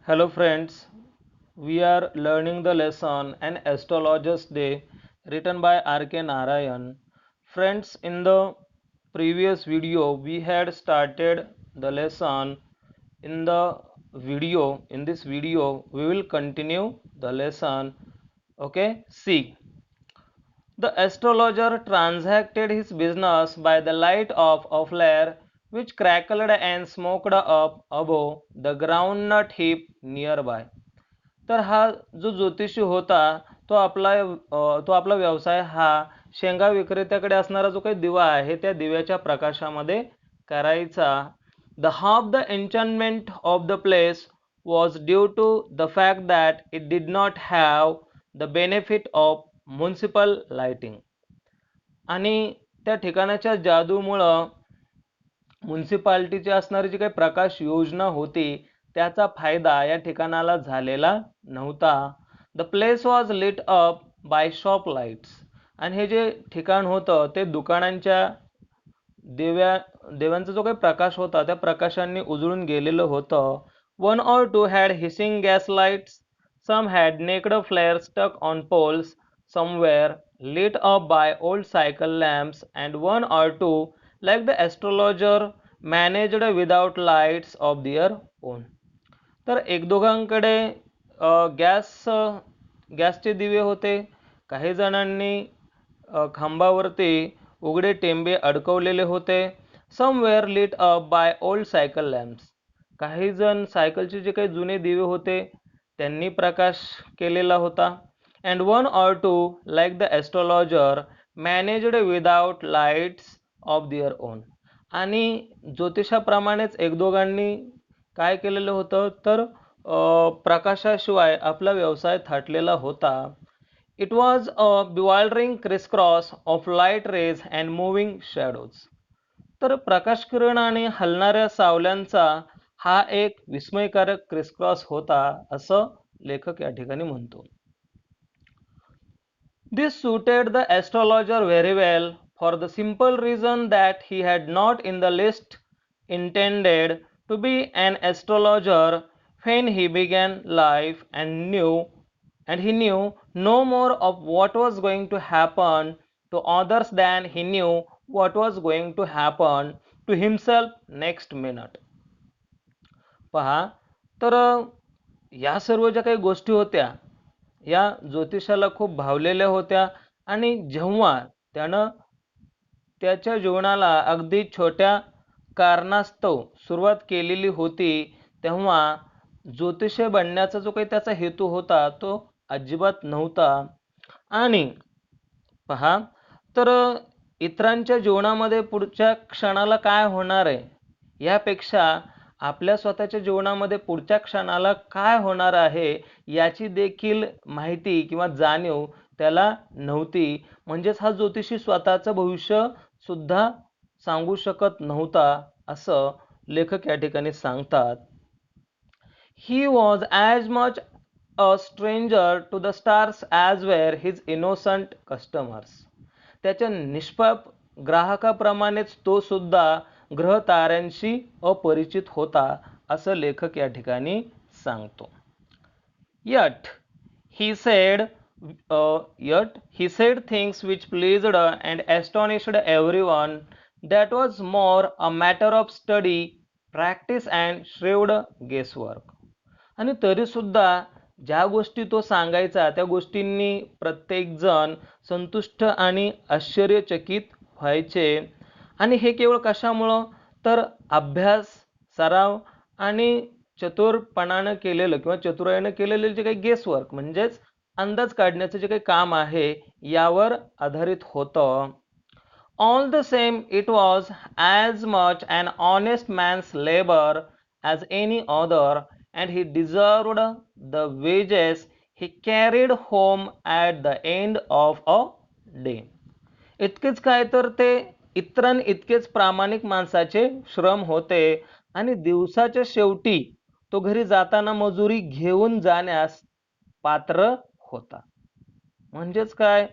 Hello friends, we are learning the lesson An Astrologer's Day written by R.K. Narayan. Friends, in the previous video we had started the lesson. In this video we will continue the lesson. Okay, see. The astrologer transacted his business by the light of a flare which crackled and smoked up above the groundnut heap nearby. तर हा जो ज्योतिषी होता तो आपला व्यवसाय हा शेंगा विक्रेत्याकडे असणारा जो काही दिवा आहे त्या दिव्याच्या प्रकाशामध्ये करायचा. The half the enchantment of the place was due to the fact that it did not have the benefit of municipal lighting. आणि त्या ठिकाणाच्या जादूमुळं म्युन्सिपाल्टीची असणारी जी काही प्रकाश योजना होती त्याचा फायदा या ठिकाणाला झालेला नव्हता. The place was lit up by shop lights. आणि हे जे ठिकाण होतं ते दुकानांच्या देवांचा जो काही प्रकाश होता त्या प्रकाशांनी उजळून गेलेलं होतं. One or two had hissing gas lights, some had naked flare stuck on poles somewhere lit up by old cycle lamps, and one or two, like the astrologer, managed without lights of their own. तर एक दोघांकडे गॅसचे दिवे होते. काही जणांनी खांबावरती उघडे टेंबे अडकवलेले होते. Somewhere lit up by old cycle lamps. काही जण सायकलचे जे काही जुने दिवे होते त्यांनी प्रकाश केलेला होता. and one or two, like the astrologer, managed without lights of their own. आणि ज्योतिषाप्रमाणेच एक दोघांनी काय केलेलं होतं तर प्रकाशाशिवाय आपला व्यवसाय थाटलेला होता. It was a bewildering crisscross of light rays and moving shadows. तर प्रकाश किरण आणि हलणाऱ्या सावल्यांचा हा एक विस्मयकारक क्रिसक्रॉस होता असं लेखक या ठिकाणी म्हणतो. This suited the astrologer very well for the simple reason that he had not in the least intended to be an astrologer when he began life, and he knew no more of what was going to happen to others than he knew what was going to happen to himself next minute. पहा, तर या सर्व ज्या काही गोष्टी होत्या या ज्योतिषाला खूप भावलेल्या होत्या. आणि जेव्हा त्यानं त्याच्या जीवनाला अगदी छोट्या कारणास्तव सुरुवात केलेली होती तेव्हा ज्योतिषी बनण्याचा जो काही त्याचा हेतू होता तो अजिबात नव्हता. आणि पहा, तर इतरांच्या जीवनामध्ये पुढच्या क्षणाला काय होणार आहे यापेक्षा आपल्या स्वतःच्या जीवनामध्ये पुढच्या क्षणाला काय होणार आहे याची देखील माहिती किंवा जाणीव त्याला नव्हती. म्हणजेच हा ज्योतिषी स्वतःचं भविष्य सुद्धा सांगू शकत नव्हता असं लेखक या ठिकाणी सांगतात. He was as much a stranger to the stars as were his innocent customers. त्याच्या निष्पाप ग्राहकाप्रमाणेच तो सुद्धा ग्रह ताऱ्यांशी अपरिचित होता असं लेखक या ठिकाणी सांगतो. Yet he said things which pleased and astonished everyone. That was more a matter of study, practice and shrewd guesswork. आणि तरी सुद्धा ज्या गोष्टी तो सांगायचा त्या गोष्टींनी प्रत्येक जण संतुष्ट आणि आश्चर्यचकित व्हायचे. आणि हे केवळ कशामुळं तर अभ्यास, सराव आणि चतुरपणानं केलेलं किंवा चतुराईनं केलेलं जे काही गेसवर्क म्हणजेच अंदाज काढण्याचं जे काही काम आहे यावर आधारित होतं. All the same it was as much an honest man's labour as any other, and he deserved the wages he carried home at the end of a day. इतकेच काय तर ते इतकेच प्रामाणिक माणसाचे श्रम होते आणि दिवसाच्या शेवटी तो घरी जाताना मजुरी घेऊन जाण्यास पात्र होता. म्हणजेच काय,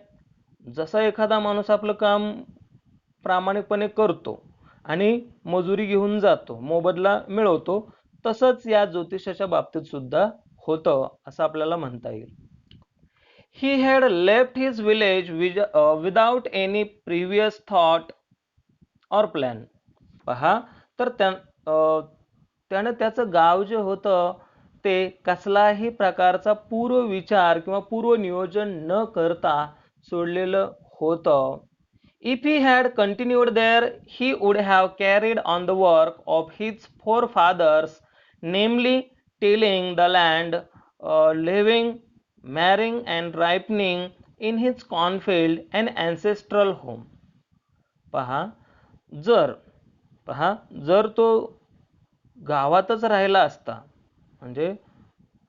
जसा एखादा माणूस आपलं काम प्रामाणिकपणे करतो आणि मजुरी घेऊन जातो, मोबदला मिळवतो, तसंच या ज्योतिषाच्या बाबतीत सुद्धा होतं असं आपल्याला म्हणता येईल. He had left his village without any previous thought or plan. पहा, तर त्यानं त्याचं गाव जे होतं ते कसलाही प्रकारचा पूर्व विचार किंवा पूर्व नियोजन न करता सोडलेलं होतं. If he had continued there, he would have carried on the work of his forefathers, namely tilling the land, living, marrying and ripening in his cornfield and ancestral home. पहा, जर पहा जर तो गावातच राहिला असता, म्हणजे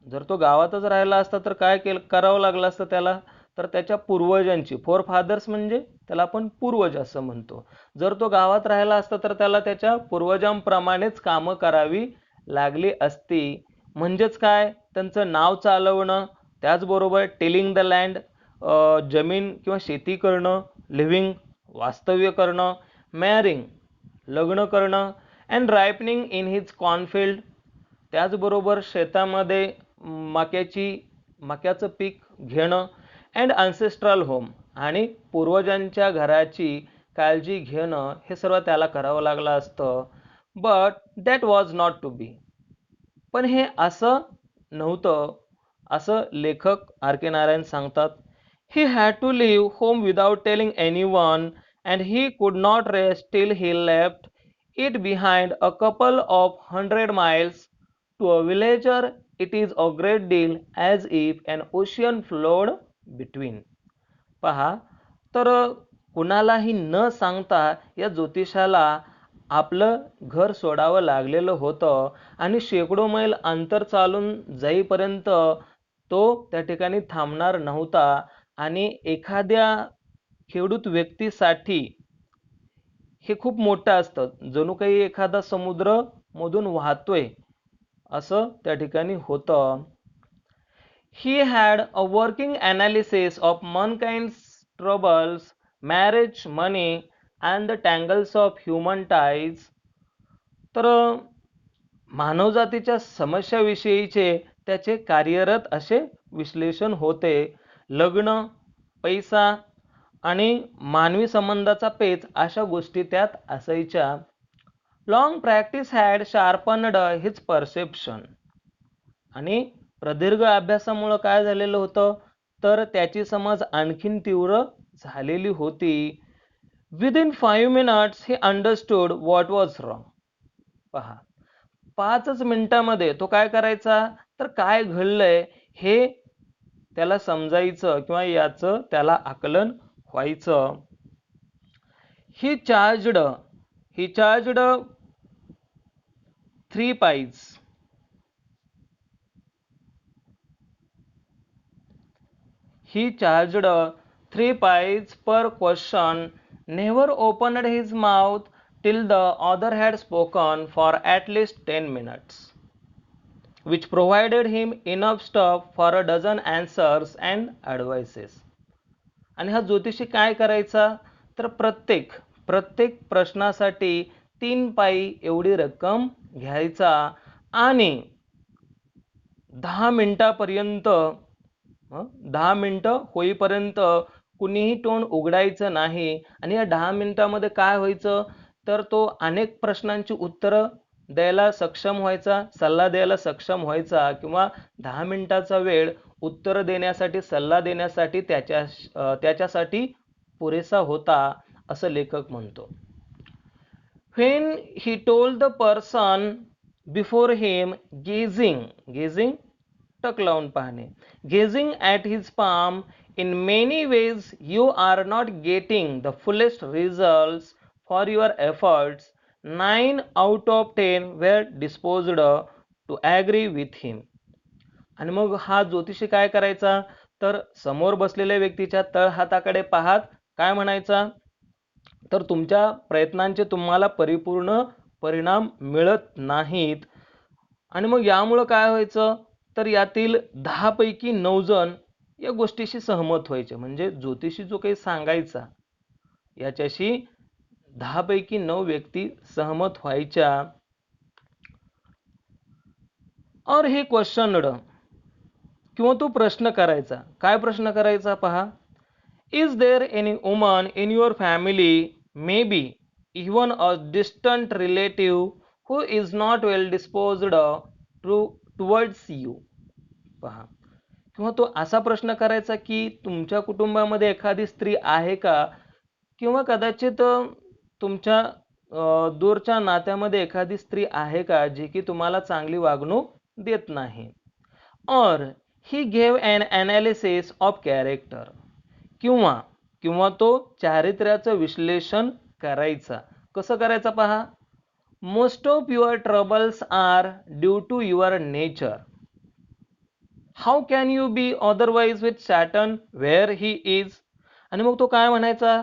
जर तो गावातच राहिला असता तर काय करावं लागलं असतं त्याला, तर त्याच्या पूर्वजांची, फोर फादर्स म्हणजे त्याला आपण पूर्वज असं म्हणतो. जर तो गावात राहिला असता तर त्याला त्याच्या पूर्वजांप्रमाणेच कामं करावी लागली असती. म्हणजेच काय, त्यांचं नाव चालवणं, त्याचबरोबर टिलिंग द लँड, जमीन किंवा शेती करणं, लिव्हिंग वास्तव्य करणं, मॅरिंग लग्न करणं, अँड रायपनिंग इन हिज कॉर्नफिल्ड, त्याचबरोबर शेतामध्ये मक्याचं पीक घेणं, अँड अँसेस्ट्रल होम आणि पूर्वजांच्या घराची काळजी घेणं, हे सर्व त्याला करावं लागलं असतं. But that was not to be. पण हे असं नव्हतं असं लेखक आर के नारायण सांगतात. He had to leave home without telling anyone and he could not rest till he left it behind a couple of 100 miles. To a villager it is a great deal as if an ocean flowed between. पहा, तर कुणालाही न सांगता या ज्योतिषाला आपलं घर सोडावं लागलेलं होतं आणि शेकडो मैल अंतर चालून जाईपर्यंत तो त्या ठिकाणी थांबणार नव्हता. आणि एखाद्या खेडूत व्यक्तीसाठी हे खूप मोठं असतं, जणू काही एखादा समुद्र मधून वाहतोय असं त्या ठिकाणी होतं. He had a working analysis of mankind's troubles, marriage, money and the tangles of human ties. तर मानवजातीच्या समस्याविषयीचे त्याचे कार्यरत असे विश्लेषण होते. लग्न, पैसा आणि मानवी संबंधाचा पेच अशा गोष्टी त्यात असायच्या. Long practice had sharpened his perception. आणि प्रदीर्घ अभ्यासामुळे काय झालेलं होतं, तर त्याची समज आणखीन तीव्र झालेली होती. Within 5 minutes he understood what was wrong. पहा, 5च मिनिटामध्ये तो काय करायचा, तर काय घडलंय हे त्याला समजायचं किंवा याचं त्याला आकलन व्हायचं. He charged 3 pies. He charged 3 pies per question, never opened his mouth till the other had spoken for at least 10 minutes, which provided him enough stuff for a dozen answers and advices. आणि हा ज्योतिषी काय करायचा, तर प्रत्येक प्रश्नासाठी 3 पाई एवढी रक्कम घ्यायचा आणि 10 मिनिटापर्यंत 10 मिनिटं होईपर्यंत कुणीही तोंड उघडायचं नाही. आणि या 10 मिनिटामध्ये काय व्हायचं, तर तो अनेक प्रश्नांची उत्तरं द्यायला सक्षम व्हायचा, सल्ला द्यायला सक्षम व्हायचा, किंवा 10 मिनिटाचा वेळ उत्तर देण्यासाठी, सल्ला देण्यासाठी त्याच्यासाठी पुरेसा होता असं लेखक म्हणतो. When he told the person before him, gazing टक लावून पाहणे, gazing at his palm, in many ways you are not getting the fullest results for your efforts. 9 out of 10 were disposed to agree with him. आणि मग हा ज्योतिषी काय करायचा, तर समोर बसलेल्या व्यक्तीच्या तळहाताकडे पाहत काय म्हणायचा, तर तुमच्या प्रयत्नांचे तुम्हाला परिपूर्ण परिणाम मिळत नाहीत. आणि मग यामुळे काय व्हायचं, तर यातील 10 पैकी 9 जण या गोष्टीशी सहमत व्हायचे. म्हणजे ज्योतिषी जो काही सांगायचा याच्याशी 10 पैकी 9 व्यक्ती सहमत व्हायच्या. और he questioned, किंवा तो प्रश्न करायचा. काय प्रश्न करायचा पहा. Is there any woman in your family, maybe even a distant relative, who is not well disposed towards you? पहा. किंवा तो असा प्रश्न करायचा की तुमच्या कुटुंबामध्ये एखादी स्त्री आहे का, किंवा कदाचित तुमच्या दूरच्या नात्यामध्ये एखादी स्त्री आहे का जी की तुम्हाला चांगली वागणूक देत नाही. और he gave an analysis of character, किंवा किंवा तो चारित्र्याचं विश्लेषण करायचा. कसं करायचा पहा. Most of your troubles are due to your nature. How can you be otherwise with Saturn where he is. आणि मग तो काय म्हणायचा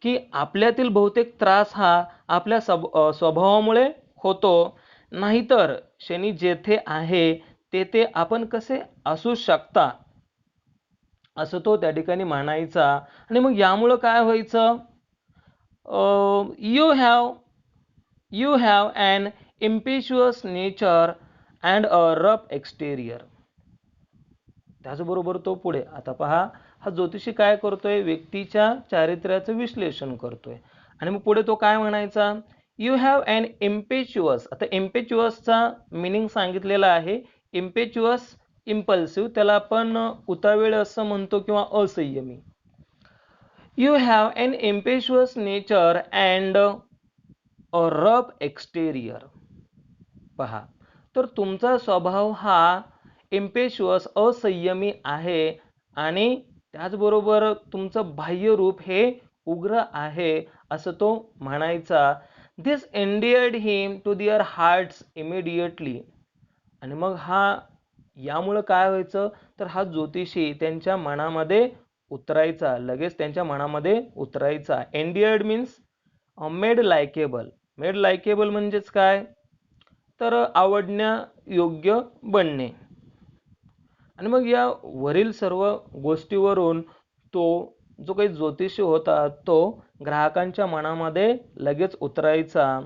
की आपल्यातील बहुतेक त्रास हा आपल्या स्वभावामुळे होतो, नाहीतर शनी जेथे आहे तेथे आपण कसे असू शकता, असं तो त्या ठिकाणी म्हणायचा. आणि मग यामुळं काय व्हायचं, you have an impetuous nature and a rough exterior. त्याचबरोबर तो पुढे आता पहा, हा ज्योतिषी काय करतोय, व्यक्तीच्या चारित्र्याचं विश्लेषण करतोय. आणि मग पुढे तो काय म्हणायचा, यू हॅव अन इम्पेच्युअस. आता इम्पेच्युअसचा मिनिंग सांगितलेला आहे. इम्पेच्युअस इम्पल्सिव्ह, त्याला आपण उतावीळ असं म्हणतो किंवा असंयमी. You have an impetuous nature and a rough exterior. पहा, तर तुमचा स्वभाव हा इम्पेच्युअस असंयमी आहे आणि त्याचबरोबर तुमचं बाह्य रूप हे उग्र आहे, असं तो म्हणायचा. This endeared him to their hearts immediately. आणि मग यामुळं काय व्हायचं, तर हा ज्योतिषी त्यांच्या मनामध्ये उतरायचा, लगेच त्यांच्या मनामध्ये उतरायचा. Endeared means made likable. Made likable म्हणजेच काय, तर आवडण्यायोग्य बनणे. आणि मग या वरील सर्व गोष्टीवरून तो जो काही ज्योतिषी होता तो ग्राहकांच्या मनामध्ये लगेच उतरायचा.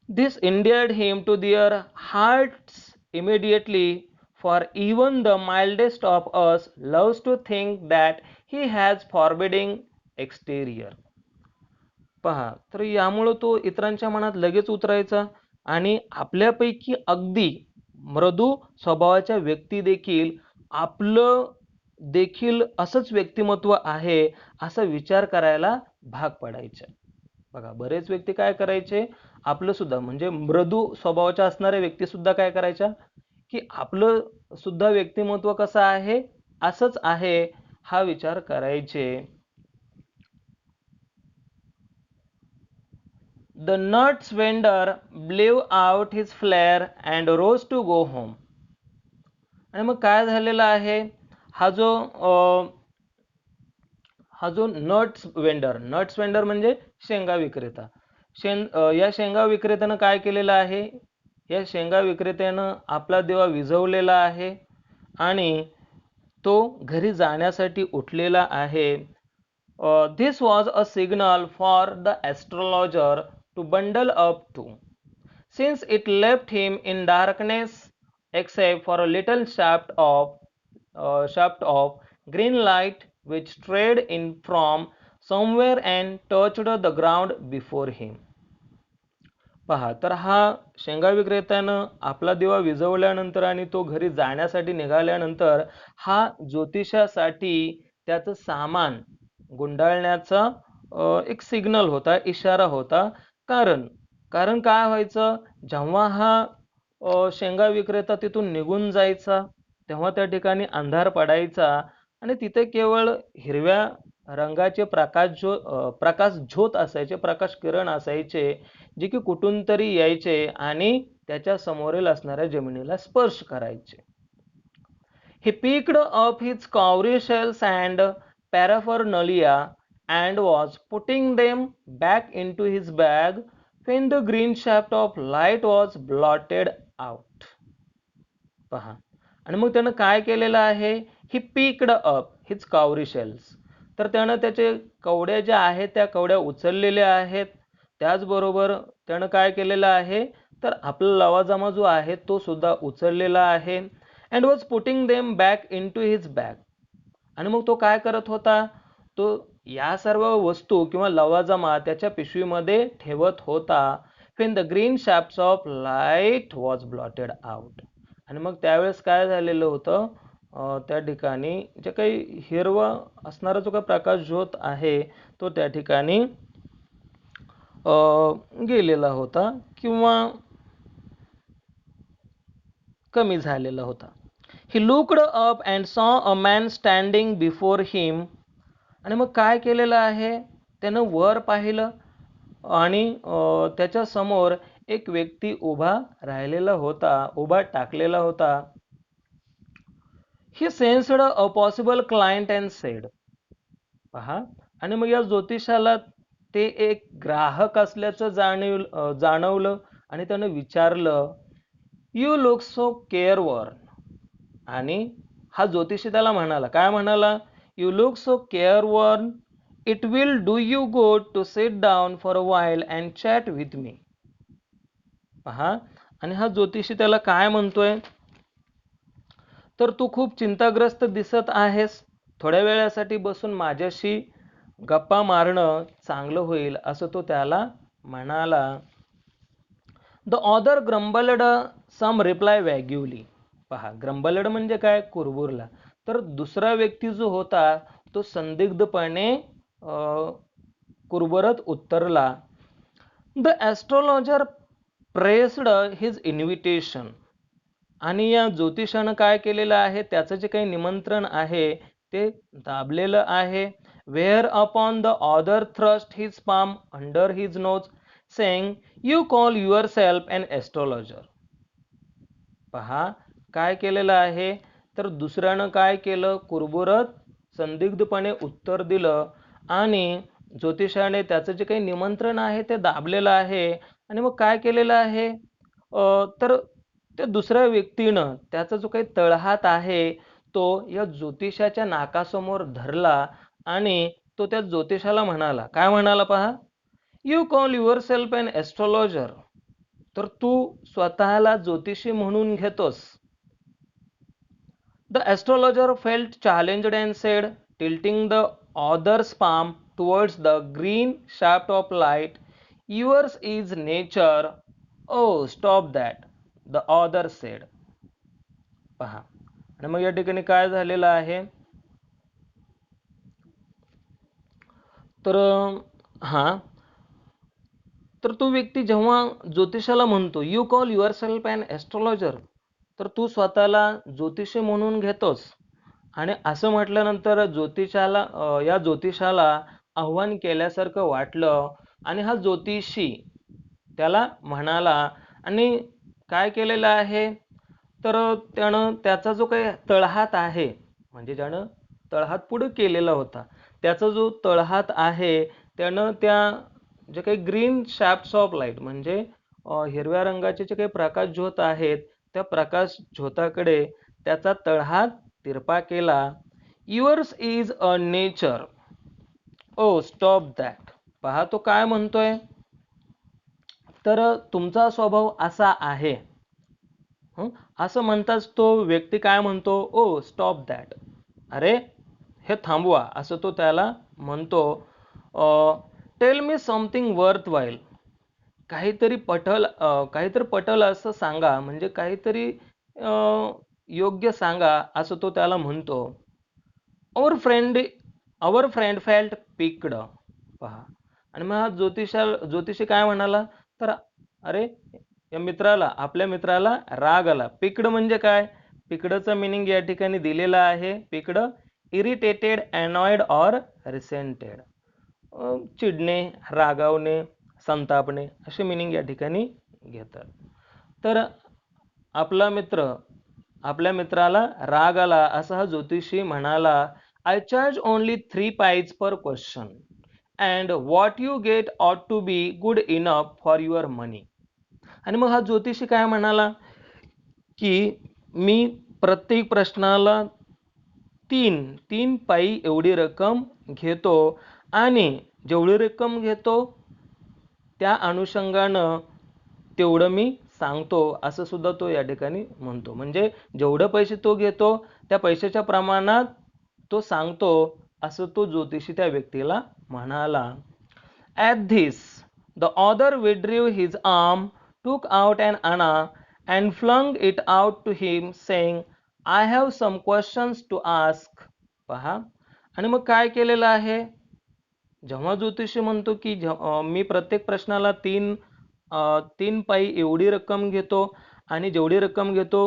दिस endeared him to their hearts immediately, for even the mildest of us loves to think that he has forbidding exterior. पहा, तर यामुळं तो इतरांच्या मनात लगेच उतरायचा आणि आपल्यापैकी अगदी मृदू स्वभावाच्या व्यक्ती देखील आपलं देखील असंच व्यक्तिमत्व आहे असा विचार करायला भाग पडायचे. बघा, बरेच व्यक्ती काय करायचे, आपलं सुद्धा म्हणजे मृदू स्वभावाच्या असणाऱ्या व्यक्ती सुद्धा काय करायच्या की आपलं सुद्धा व्यक्तिमत्व कसं आहे, असंच आहे, हा विचार करायचे. The nuts vendor blew out his flare and rose to go home. आणि मग काय झालेलं आहे, हा जो नट्स वेंडर म्हणजे शेंगा विक्रेता. या शेंगा विक्रेत्यानं काय केलेलं आहे, या शेंगा विक्रेत्यानं आपला दिवा विझवलेला आहे आणि तो घरी जाण्यासाठी उठलेला आहे. This was a signal for the astrologer to bundle up too, since it left him in darkness except for a little shaft of green light which strayed in from somewhere and touched the ground before him. पहा, तर हा शेंगा विक्रेत्यानं आपला दिवा विझवल्यानंतर आणि तो घरी जाण्यासाठी निघाल्यानंतर हा ज्योतिषासाठी त्याचं सामान गुंडाळण्याचा एक सिग्नल होता, इशारा होता. कारण काय व्हायचं, जेव्हा हा शेंगा विक्रेता तिथून निघून जायचा तेव्हा त्या ठिकाणी अंधार पडायचा आणि तिथे केवळ हिरव्या रंगाचे प्रकाश झोत असायचे, प्रकाश किरण असायचे, जे की कुठून तरी यायचे आणि त्याच्या समोरील असणाऱ्या जमिनीला स्पर्श करायचे. He picked up his cowrie shells and paraphernalia and was putting them back into his bag when the green shaft of light was blotted out. पहा, आणि मग त्यानं काय केलेलं आहे, he picked up his cowrie shells. तर त्यानं त्याचे कवड्या ज्या आहेत त्या कवड्या उचललेल्या आहेत. त्याचबरोबर त्यानं काय केलेलं आहे, तर आपला लवाजमा जो आहे तो सुद्धा उचललेला आहे and was putting them back into his bag. आणि मग तो काय करत होता, तो या सर्व वस्तू किंवा लवाजमा त्याच्या पिशवीमध्ये ठेवत होता. when the green shafts of light was blotted out. आणि मग त्यावेळेस काय झालेलं होतं, त्या ठिकाणी जे काही हिरवा असणारा जो काही प्रकाश झोत आहे तो त्या ठिकाणी गेलेला होता किंवा कमी झालेला होता. He looked up and saw a man standing before him. आणि मग काय केलेलं आहे, त्यानं वर पाहिलं आणि त्याच्या समोर एक व्यक्ती उभा राहिलेला होता, उभा टाकलेला होता. He sensed a possible client and said. पहा, आणि मग या ज्योतिषाला ते एक ग्राहक असल्याचं जाणवलं आणि त्यानं विचारलं, यू लुक सो केअरवर्न. आणि हा ज्योतिषी त्याला म्हणाला, काय म्हणाला, you look so careworn, it will do you good to sit down for a while and chat with me. पहा, आणि हा ज्योतिषी त्याला काय म्हणतोय, तर तू खूप चिंताग्रस्त दिसत आहेस, थोड्या वेळासाठी बसून माझ्याशी गप्पा मारणं चांगलं होईल असं तो त्याला म्हणाला. The other grumbled some reply vaguely. पहा, ग्रंबल्ड म्हणजे काय, कुरबुरला. तर दुसरा व्यक्ती जो होता तो संदिग्धपणे कुरबुरत उत्तरला. The astrologer pressed his invitation. आणि या ज्योतिषानं काय केलेलं आहे, त्याचं जे काही निमंत्रण आहे ते दाबलेलं आहे. Whereupon the other thrust his palm under his nose saying, you call yourself an astrologer. पहा, काय केलेलं आहे, तर दुसऱ्यानं काय केलं, कुरबुरत संदिग्धपणे उत्तर दिलं आणि ज्योतिषाने त्याचं जे काही निमंत्रण आहे ते दाबलेलं आहे. आणि मग काय केलेलं आहे, तर त्या दुसऱ्या व्यक्तीनं त्याचा जो काही तळहात आहे तो या ज्योतिषाच्या नाकासमोर धरला आणि तो त्या ज्योतिषाला म्हणाला, काय म्हणाला पहा, you call yourself an astrologer. तर तू स्वतःला ज्योतिषी म्हणून घेतोस. The astrologer felt challenged and said, tilting the other's palm towards the green shaft of light, yours is nature, oh stop that, the other said. पहा, आणि मग या ठिकाणी काय झालेलं आहे, तर तर तो व्यक्ती जेव्हा ज्योतिषाला म्हणतो, you call yourself and astrologer, तर तू स्वतःला ज्योतिषी म्हणून घेतोस. आणि असं म्हटल्यानंतर या ज्योतिषाला आव्हान केल्यासारखं वाटलं आणि हा ज्योतिषी त्याला म्हणाला आणि काय केलेलं आहे, तर त्यानं त्याचा जो काही तळहात आहे, म्हणजे ज्यानं तळहात पुढे केलेला होता, त्याचा जो तळहात आहे त्यानं त्या जे काही ग्रीन शॅफ्ट्स ऑफ लाईट म्हणजे हिरव्या रंगाचे जे काही प्रकाश झोत आहेत त्या प्रकाश झोताकडे त्याचा तळहात तिरपा केला. Yours is a nature, oh stop that. पहा, तो काय म्हणतोय, तर तुमचा स्वभाव असा आहे. असं म्हणताच तो व्यक्ती काय म्हणतो, ओ स्टॉप दॅट, अरे हे थांबवा, असं तो त्याला म्हणतो. Tell me something worth while, काहीतरी पटल असं सांगा, म्हणजे काहीतरी योग्य सांगा, असं तो त्याला म्हणतो. Our friend felt picked. पहा, आणि मग हा ज्योतिषी काय म्हणाला, तर अरे आपल्या मित्राला राग आला. पिक्ड म्हणजे काय, पिकडचं मिनिंग या ठिकाणी दिलेलं आहे. Piqued, irritated, annoyed or resented. चिडणे, रागावणे, संतापणे असे मिनिंग या ठिकाणी घेतात. तर आपल्या मित्राला राग आला असं हा ज्योतिषी म्हणाला. I charge only 3 pice per question and what you get ought to be good enough for your money. आणि मग हा ज्योतिषी काय म्हणाला, की मी प्रत्येक प्रश्नाला 3 पायी एवढी रक्कम घेतो आणि जेवढी रक्कम घेतो त्या अनुषंगानं तेवढं मी सांगतो असं सुद्धा तो या ठिकाणी म्हणतो. म्हणजे जेवढे पैसे तो घेतो त्या पैशाच्या प्रमाणात तो सांगतो असं तो ज्योतिषी त्या व्यक्तीला म्हणाला. At this, the other withdrew his arm, took out an anna, and flung it out to him, saying, I have some questions to ask. पहा, आणि मग काय केलेलं आहे? जेव्हा ज्योतिषी म्हणतो की मी प्रत्येक प्रश्नाला तीन पाई एवढी रक्कम घेतो आणि जेवढी रक्कम घेतो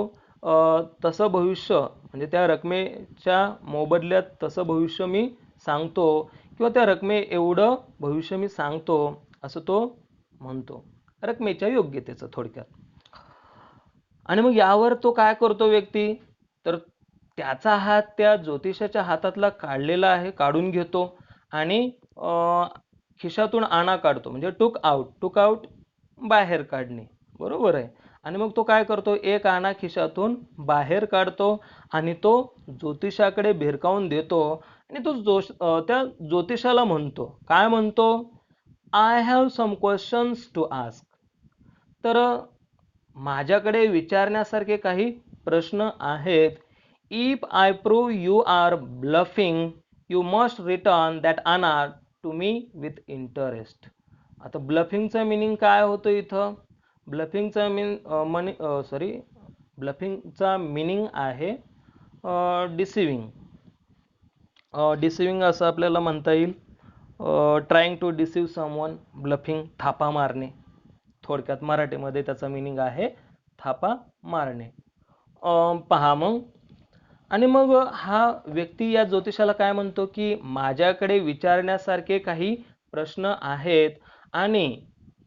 तसं भविष्य म्हणजे त्या रकमेच्या मोबदल्यात तसं भविष्य मी सांगतो किंवा त्या रकमे एवढं भविष्य मी सांगतो असं तो म्हणतो, रकमेच्या योग्यतेचं थोडक्यात. आणि मग यावर तो काय करतो व्यक्ती, तर त्याचा हात त्या ज्योतिषाच्या हातातला काढलेला आहे, काढून घेतो आणि खिशातून आणा काढतो. म्हणजे टुक आउट बाहेर काढणे, बरोबर आहे. आणि मग तो काय करतो, एक आणा खिशातून बाहेर काढतो आणि तो ज्योतिषाकडे भिरकावून देतो आणि तो त्या ज्योतिषाला म्हणतो, काय म्हणतो, I have some questions to ask. तर माझ्याकडे विचारण्यासारखे काही प्रश्न आहेत. If I prove you are bluffing you must return that anna to me with interest. आता ब्लफिंगचा मिनिंग काय होतं इथं? ब्लफिंगचा ब्लफिंगचा मिनिंग आहे डिसिविंग. डिसिविंग असं आपल्याला म्हणता येईल. ट्राईंग टू डिसिव्ह समवन, ब्लफिंग थापा मारणे. थोडक्यात मराठीमध्ये त्याचा मिनिंग आहे थापा मारणे. पहा मग, आणि मग हा व्यक्ती या ज्योतिषाला काय म्हणतो की माझ्याकडे विचारण्यासारखे काही प्रश्न आहेत आणि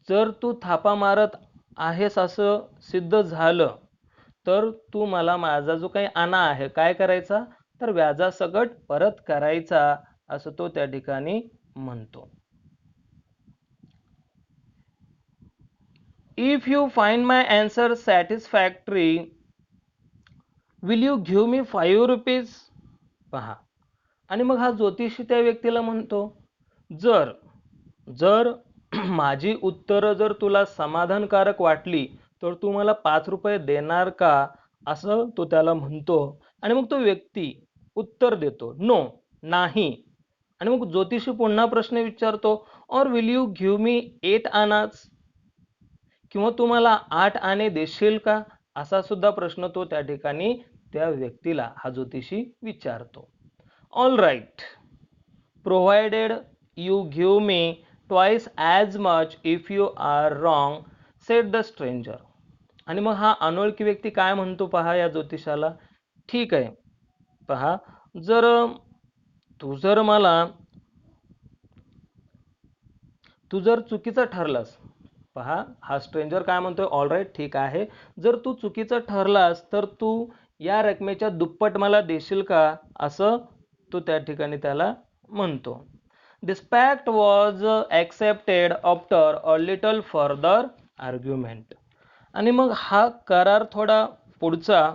जर तू थापा मारत आहेस असं सिद्ध झालं तर तू मला माझा जो काही आणा आहे काय करायचा, तर व्याजासकट परत करायचा असं तो त्या ठिकाणी म्हणतो. If you find my answer satisfactory will you give me 5 rupees. पहा, आणि मग हा ज्योतिषी त्या व्यक्तीला म्हणतो, जर जर माझी उत्तरं जर तुला समाधानकारक वाटली तर तू मला 5 रुपये देणार का, असं तो त्याला म्हणतो. आणि मग तो व्यक्ती उत्तर देतो, नो, नाही. आणि मग ज्योतिषी पुन्हा प्रश्न विचारतो, और विल यू गिव्ह मी 8 आनाज, किंवा तू मला 8 आणे देशील का, असा सुद्धा प्रश्न तो त्या ठिकाणी त्या व्यक्तीला हा ज्योतिषी विचारतो. All right, provided you give me twice as much if you are wrong, said the stranger. आणि मग हा अनोळखी व्यक्ती काय म्हणतो पहा या ज्योतिषाला, ठीक आहे, पहा, जर तू जर चुकीचं ठरलास, पहा हा स्ट्रेंजर काय म्हणतोय, ऑल राईट, ठीक आहे, जर तू चुकीचं ठरलास तर तू या रकमेच्या दुप्पट मला देशील का, असं तो त्या ठिकाणी त्याला म्हणतो. This pact was accepted after a little further argument. आणि मग हा करार थोडा पुढचा